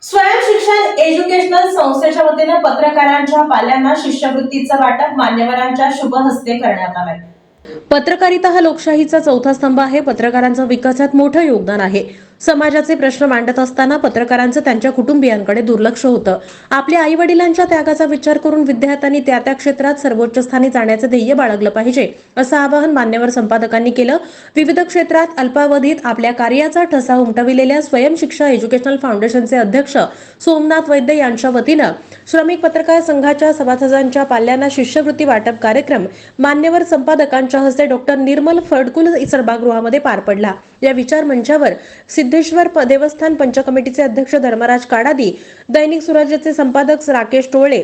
स्वयंशिक्षण educational संस्थेच्या वतीने पत्रकारांच्या पाल्यांना शिष्यवृत्तीचं वाटप मान्यवरांच्या शुभ हस्ते करण्यात आलंय। पत्रकारिता हा लोकशाहीचा चौथा स्तंभ आहे। पत्रकारांचं विकासात मोठं योगदान आहे। समाजाचे प्रश्न मांडत असताना पत्रकारांचं त्यांच्या कुटुंबियांकडे दुर्लक्ष होतं। आपल्या आई वडिलांच्या त्यागाचा विचार करून विद्यार्थ्यांनी त्या क्षेत्रात सर्वोच्च स्थानी जाण्याचं ध्येय बाळगलं पाहिजे, असं आवाहन मान्यवर संपादकांनी केलं। विविध क्षेत्रात अल्पावधीत आपल्या कार्याचा ठसा उमटविलेल्या स्वयंशिक्षा एज्युकेशनल फाउंडेशनचे अध्यक्ष सोमनाथ वैद्य यांच्या वतीनं श्रमिक पत्रकार संघाच्या सभासदांच्या पाल्यांना शिष्यवृत्ती वाटप कार्यक्रम मान्यवर संपादकांच्या हस्ते डॉक्टर निर्मल फडकुल सभागृहामध्ये पार पडला। या विचार मंचावर सिद्धेश्वर देवस्थान पंच कमिटीचे अध्यक्ष धर्मराज काडादी, दैनिक स्वराज्यचे संपादक राकेश टोळे,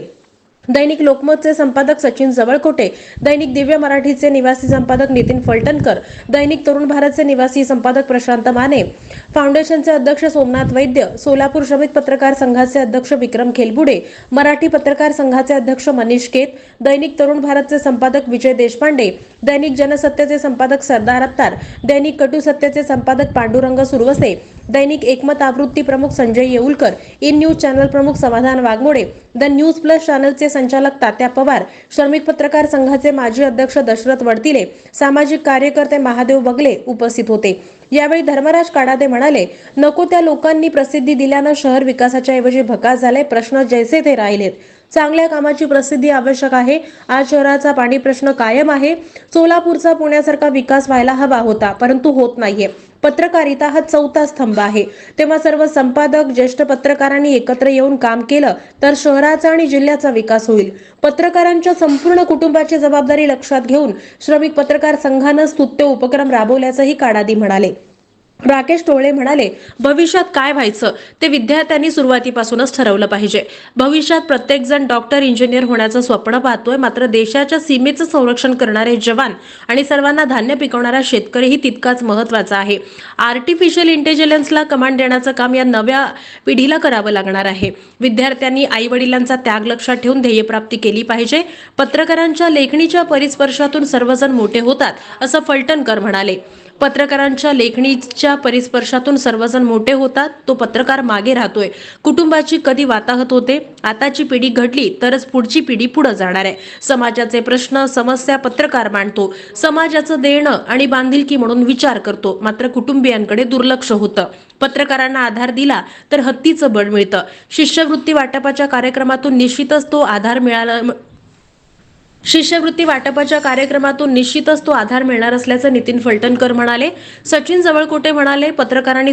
दैनिक लोकमतचे संपादक सचिन जवळकोटे, दैनिक दिव्य मराठीचे निवासी संपादक नितीन फलटणकर, दैनिक तरुण भारतचे निवासी संपादक प्रशांत माने, फाउंडेशनचे अध्यक्ष सोमनाथ वैद्य, सोलापूर श्रमिक पत्रकार संघाचे अध्यक्ष विक्रम खेलबुडे, मराठी पत्रकार संघाचे अध्यक्ष मनीष केत, दैनिक तरुण भारतचे संपादक विजय देशपांडे, दैनिक जनसत्तेचे संपादक सरदार अत्तार, दैनिक कटू सत्तेचे संपादक पांडुरंग सुरवसे, दैनिक एकमत आवृत्ती प्रमुख संजय येऊलकर, इन न्यूज चॅनल प्रमुख समाधान वाघमोडे, द न्यूज प्लस चॅनलचे संचालक तात्या पवार, श्रमिक पत्रकार संघाचे माजी अध्यक्ष दशरथ वडतिले, सामाजिक कार्यकर्ते महादेव बगले उपस्थित होते। यावेळी धर्मराज काडादे म्हणाले, नको त्या लोकांनी प्रसिद्धी दिल्यानं शहर विकासाच्या ऐवजी भकास झाले। प्रश्न जैसे ते राहिलेत। चांगल्या कामाची प्रसिद्धी आवश्यक आहे। आज शहराचा पाणी प्रश्न कायम आहे। सोलापूरचा पुण्यासारखा विकास व्हायला हवा होता, परंतु होत नाहीये। पत्रकारिता हा चौथा स्तंभ आहे। तेव्हा सर्व संपादक ज्येष्ठ पत्रकारांनी एकत्र येऊन काम केलं तर शहराचा आणि जिल्ह्याचा विकास होईल। पत्रकारांच्या संपूर्ण कुटुंबाची जबाबदारी लक्षात घेऊन श्रमिक पत्रकार संघानं स्तुत्य उपक्रम राबवल्याचंही काडादी म्हणाले। राकेश टोळे म्हणाले, भविष्यात काय व्हायचं ते विद्यार्थ्यांनी सुरुवातीपासूनच ठरवलं पाहिजे। भविष्यात प्रत्येक जण डॉक्टर, इंजिनियर होण्याचं स्वप्न पाहतोय, मात्र देशाच्या सीमेचं संरक्षण करणारे जवान आणि सर्वांना धान्य पिकवणारा शेतकरीही तितकाच महत्त्वाचा आहे। आर्टिफिशियल इंटेलिजन्सला कमांड देण्याचं काम या नव्या पिढीला करावं लागणार आहे। विद्यार्थ्यांनी आई वडिलांचा त्याग लक्षात ठेवून ध्येयप्राप्ती केली पाहिजे। पत्रकारांच्या लेखणीच्या परिस्पर्शातून सर्वजण मोठे होतात, असं फलटणकर म्हणाले। पत्रकारांच्या लेखणीच्या परिस्पर्शातून सर्वजण मोठे होतात, तो पत्रकार मागे राहतोय। कुटुंबाची कधी वाताहत होते। आताची पिढी घडली तरच पुढची पिढी पुढे जाणार आहे। समाजाचे प्रश्न, समस्या पत्रकार मांडतो। समाजाचं देणं आणि बांधिलकी म्हणून विचार करतो, मात्र कुटुंबियांकडे दुर्लक्ष होतं। पत्रकारांना आधार दिला तर हत्तीचं बळ मिळतं। शिष्यवृत्ती वाटपाच्या कार्यक्रमातून निश्चितच तो आधार मिळणार असल्याचं नितीन फलटणकर म्हणाले। सचिन जवळकोटे म्हणाले, पत्रकारांना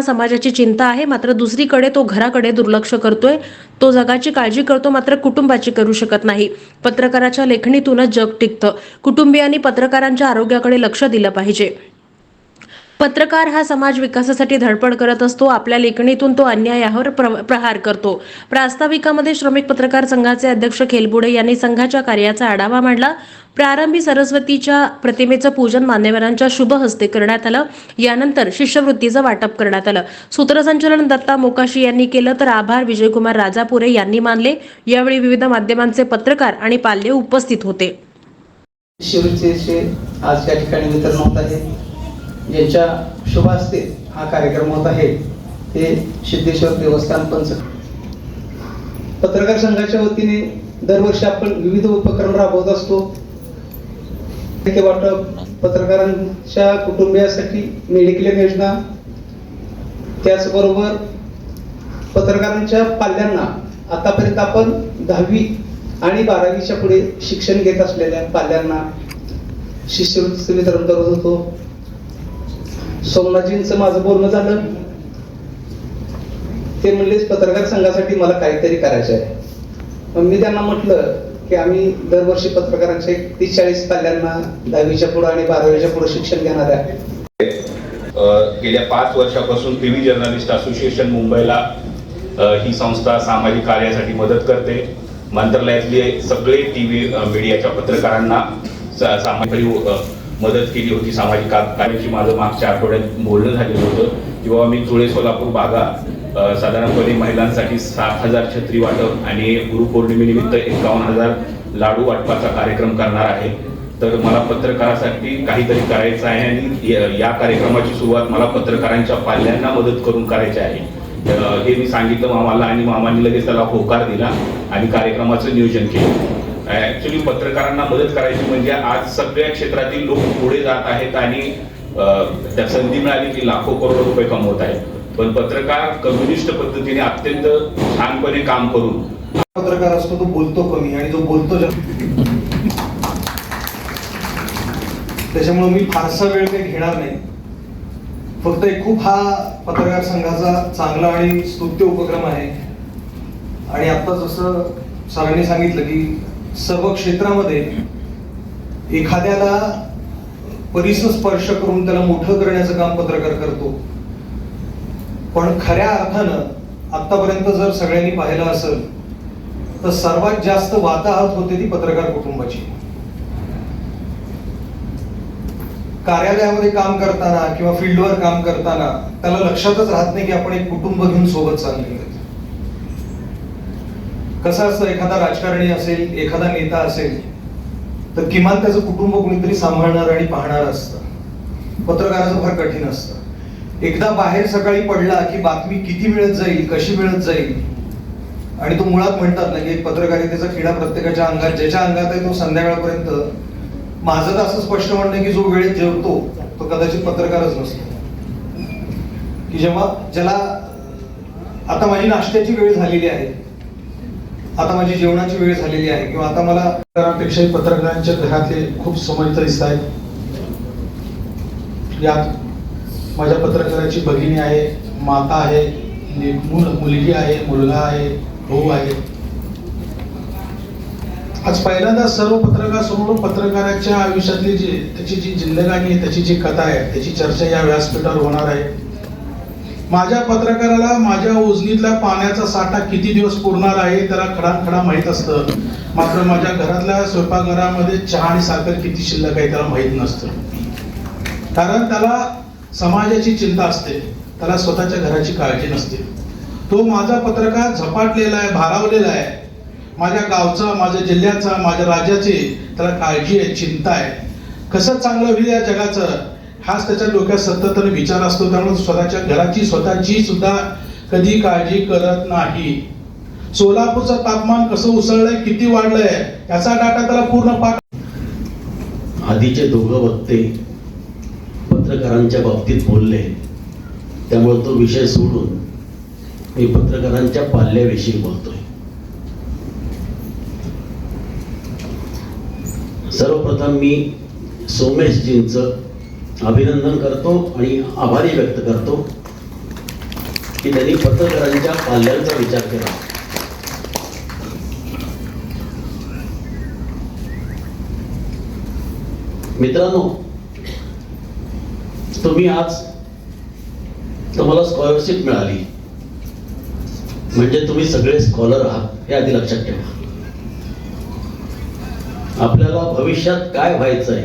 समाजाची चिंता आहे, मात्र दुसरीकडे तो घराकडे दुर्लक्ष करतोय। तो जगाची काळजी करतो, मात्र कुटुंबाची करू शकत नाही। पत्रकाराच्या लेखणीतूनच जग टिकतं। कुटुंबियांनी पत्रकारांच्या आरोग्याकडे लक्ष दिलं पाहिजे। पत्रकार हा समाज विकासासाठी धडपड करत असतो। आपल्या लेखणीतून तो अन्यायावर प्रहार करतो। प्रास्ताविकामध्ये श्रमिक पत्रकार संघाचे अध्यक्ष खेलबुडे यांनी संघाच्या कार्याचा आढावा मांडला। प्रारंभी सरस्वतीच्या प्रतिमेचं पूजन मान्यवरांच्या शुभ हस्ते करण्यात आलं। यानंतर शिष्यवृत्तीचं वाटप करण्यात आलं। सूत्रसंचालन दत्ता मोकाशी यांनी केलं, तर आभार विजयकुमार राजापुरे यांनी मानले। यावेळी विविध माध्यमांचे पत्रकार आणि पाल्य उपस्थित होते। शिष्यवृत्तीचे आज या ठिकाणी वितरण होत आहे। ज्यांच्या शुभ हस्ते हा कार्यक्रम होत आहे ते सिद्धेश्वर देवस्थान पंच पत्रकार संघाच्या वतीने दरवर्षी आपण विविध उपक्रम राबवत असतो। ते वाटप, पत्रकारांच्या कुटुंबियासाठी मेडिक्लेम योजना, त्याचबरोबर पत्रकारांच्या पाल्यांना आतापर्यंत आपण 10वी आणि 12वीच्या पुढे शिक्षण घेत असलेल्या पाल्यांना शिष्यवृत्तीचे वितरण करत होतो। सोमनाथजींचं माझं बोलणं झालं, ते म्हणले पत्रकार संघासाठी मला काहीतरी करायचं आहे। मग मी त्यांना म्हटलं की आम्ही दरवर्षी पत्रकारांच्या 30-40 पाल्यांना 10वीच्या पुढे आणि 12वीच्या पुढे शिक्षण घेणार आहे। गेल्या 5 वर्षापासून टीव्ही जर्नलिस्ट असोसिएशन मुंबईला ही संस्था सामाजिक कार्यासाठी मदत करते। मंत्रालयातले सगळे टीव्ही मीडियाच्या पत्रकारांना सामाजिक मदत केली होती। सामाजिक कार्याची माझं मागच्या आठवड्यात बोलणं झालेलं होतं, किंवा मी धुळे सोलापूर भागात साधारणपणे महिलांसाठी 7,000 छत्री वाटप आणि गुरुपौर्णिमेनिमित्त 51,000 लाडू वाटपाचा कार्यक्रम करणार आहे। तर मला पत्रकारासाठी काहीतरी करायचं आहे आणि या कार्यक्रमाची सुरुवात मला पत्रकारांच्या पाल्यांना मदत करून करायची आहे हे मी सांगितलं मामाला आणि मामांनी लगेच त्याला होकार दिला आणि कार्यक्रमाचं नियोजन केलं. ऍक्च्युली पत्रकारांना मदत करायची म्हणजे आज सगळ्या क्षेत्रातील लोक पुढे जात आहेत आणि त्या संधी मिळाली की लाखो करोडो रुपये कमवत आहेत, पण पत्रकार कम्युनिस्ट पद्धतीने अत्यंत छानपणे काम करून पत्रकार असतो तो बोलतो कमी आणि जो बोलतो त्याच्यामुळे मी फारसा वेळ काही घेणार नाही. फक्त एक खूप हा पत्रकार संघाचा चांगला आणि स्तुत्य उपक्रम आहे आणि आता जसं सरांनी सांगितलं की सर्व क्षेत्रामध्ये एखाद्याला परिसर स्पर्श करून त्याला मोठं करण्याचं काम पत्रकार करतो. पण खऱ्या अर्थानं आतापर्यंत जर सगळ्यांनी पाहिलं असेल तर सर्वात जास्त वाताहत होते ती पत्रकार कुटुंबाची. कार्यालयामध्ये काम करताना किंवा फील्डवर काम करताना त्याला लक्षातच राहत नाही की आपण एक कुटुंब घेऊन सोबत चाललेलो. कसं असतं, एखादा राजकारणी असेल, एखादा नेता असेल तर किमान त्याचं कुटुंब कोणीतरी सांभाळणार आणि पाहणार असतं. पत्रकाराचं फार कठीण असतं. एकदा बाहेर सकाळी पडला की बातमी किती मिळत जाईल, कशी मिळत जाईल, आणि तो मुळात म्हणतात ना की एक पत्रकारितेचा किडा प्रत्येकाच्या अंगात, ज्याच्या अंगात आहे तो संध्याकाळपर्यंत. माझं तर असं स्पष्ट म्हणणं की जो वेळेत जेवतो तो कदाचित पत्रकारच नसतो. की जेव्हा ज्याला आता माझी नाश्त्याची वेळ झालेली आहे, आता माझी जेवणाची वेळ झालेली आहे, किंवा आता मला पत्रकारांपेक्षाही पत्रकारांच्या घरातले खूप समर्थ दिसत आहेत. यात माझ्या पत्रकाराची भगिनी आहे, माता आहे, मुलगी आहे, मुलगा आहे, भाऊ आहे. आज पहिल्यांदा सर्व पत्रकार समोर पत्रकाराच्या आयुष्यातली त्याची जी जिंदगानी आहे, त्याची जी कथा आहे, त्याची चर्चा या व्यासपीठावर होणार आहे. माझ्या पत्रकाराला माझ्या उजनीतल्या पाण्याचा साठा किती दिवस पुरणार आहे त्याला खडाखडा माहीत असतं, मात्र माझ्या घरातल्या स्वयंपाकघरामध्ये चहा आणि साखर किती शिल्लक आहे त्याला माहीत नसतं. कारण त्याला समाजाची चिंता असते, त्याला स्वतःच्या घराची काळजी नसते. तो माझा पत्रकार झपाटलेला आहे, भारावलेला आहे. माझ्या गावचा, माझ्या जिल्ह्याचा, माझ्या राज्याची त्याला काळजी आहे, चिंता आहे. कसं चांगलं होईल या जगाचं हाच त्याच्या डोक्यात सतत विचार असतो. त्यामुळे स्वतःच्या घराची, स्वतःची सुद्धा कधी काळजी करत नाही. सोलापूरचं तापमान कसं उसळलंय, किती वाढलंय याचा डाटा त्याला पूर्ण पाठ. आधीचे दोघं वक्ते पत्रकारांच्या बाबतीत बोलले, त्यामुळे तो विषय सोडून मी पत्रकारांच्या पाल्याविषयी बोलतोय. सर्वप्रथम मी सोमेशजींचं अभिनंदन करतो आणि आभारी व्यक्त करतो की त्यांनी पत्रकारांच्या पाल्यांचा विचार केला. मित्रांनो, तुम्ही आज तुम्हाला स्कॉलरशिप मिळाली म्हणजे तुम्ही सगळे स्कॉलर आहात हे आधी लक्षात ठेवा. आपल्याला भविष्यात काय व्हायचंय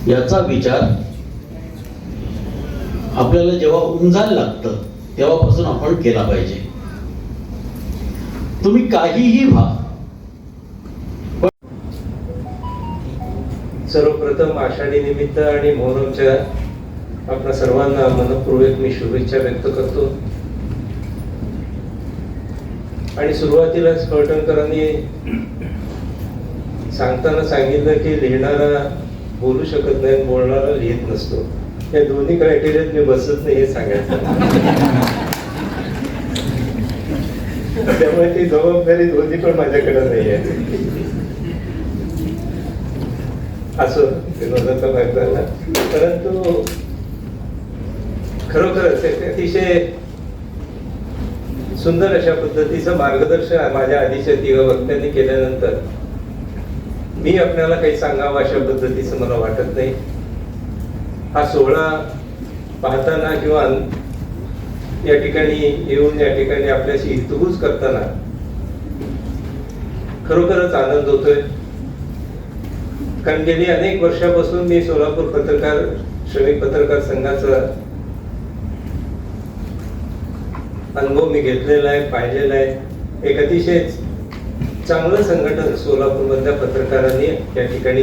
याचा विचार आपल्याला जेव्हा उमजायला लागतं तेव्हापासून आपण केला पाहिजे. तुम्ही काहीही व्हा. सर्वप्रथम आषाढी निमित्त आणि मोहरमच्या आपल्या सर्वांना मनपूर्वक मी शुभेच्छा व्यक्त करतो. आणि सुरुवातीलाच फलटणकरांनी सांगताना सांगितलं की लिहिणारा बोलू शकत नाही, बोलणारा लिहित नसतो. या दोन्ही क्रायटेरियात मी बसत नाही हे सांगायचं. त्यामुळे ती जबाबदारी दोन्ही पण माझ्याकडे नाही आहे. असं विनोदाचा भाग झाला, परंतु खरोखरच अतिशय सुंदर अशा पद्धतीचं मार्गदर्शन माझ्या आधीच्या तिघ वक्त्यांनी केल्यानंतर मी आपल्याला काही सांगावं अशा पद्धतीचं मला वाटत नाही. हा सोहळा पाहताना किंवा या ठिकाणी येऊन या ठिकाणी आपल्याशी हितगुज करताना खरोखरच आनंद होतोय. कारण गेली अनेक वर्षापासून मी सोलापूर पत्रकार श्रमिक पत्रकार संघाचा अनुभव मी घेतलेला आहे, पाहिलेला आहे. एक अतिशय चांगलं संघटन सोलापूरमधल्या पत्रकारांनी या ठिकाणी